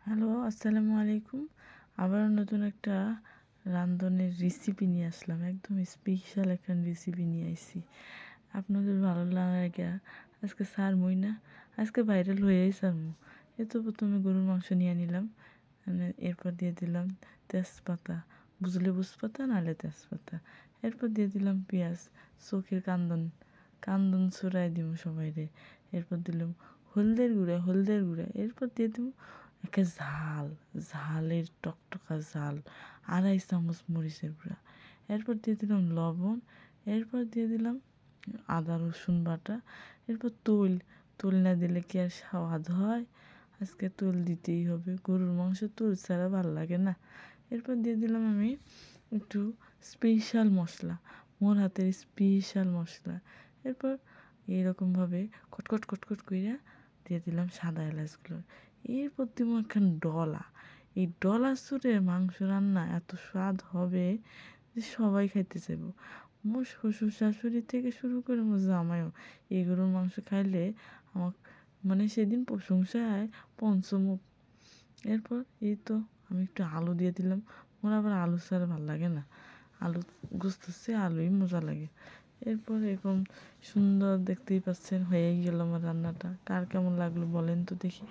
Hello, আসসালামু আলাইকুম। আবারও নতুন একটা রান্ধনের রেসিপি নিয়ে আসলাম। একদম স্পেশাল একটা রেসিপি নিয়ে আইছি। আপনাদের ভালো লাগে আজকে ছাড়মই না, আজকে ভাইরাল হয়েই ছাড়মু। এ তো প্রথমে গরুর মাংস নিয়ে নিলাম, এরপর দিয়ে দিলাম তেজপাতা, বুঝলে বুঝপাতা নাহলে তেজপাতা। এরপর দিয়ে দিলাম পেঁয়াজ, চোখের কান্দন কান্দন ছড়াই দিব সবাইরে। এরপর দিলাম হলদের গুঁড়া। এরপর দিয়ে দিব একটা ঝালের টকটকা ঝাল, 2.5 চামচ মরিচের গুঁড়া। এরপর দিয়ে দিলাম লবণ। এরপর দিয়ে দিলাম আদা রসুন বাটা। এরপর তোল না দিলে কি আর স্বাদ হয়? আজকে তোল দিতেই হবে, গরুর মাংস তোল ছাড়া ভাল লাগে না। এরপর দিয়ে দিলাম আমি একটু স্পেশাল মশলা, মোর হাতের স্পেশাল মশলা। এরপর এইরকমভাবে কটকট কইরা দিয়ে দিলাম সাদা এলাচগুলো। এরপর দিব একখান ডলা। এই ডলা সুরে মাংস রান্না এত স্বাদ হবে যে সবাই খাইতে চাইবো। মোর শ্বশুর শাশুড়ি থেকে শুরু করে মোর জামাইও এই গরুর মাংস খাইলে আমার মানে সেদিন প্রশংসায় পঞ্চমুখ। এরপর এই তো আমি একটু আলু দিয়ে দিলাম। মোর আবার আলু ছাড়া ভাল লাগে না, আলু গোস্তের চেয়ে আলুই মজা লাগে। এরপর এরকম সুন্দর দেখতেই পাচ্ছেন হয়েই গেল আমার রান্নাটা। কার কেমন লাগলো বলেন তো দেখি।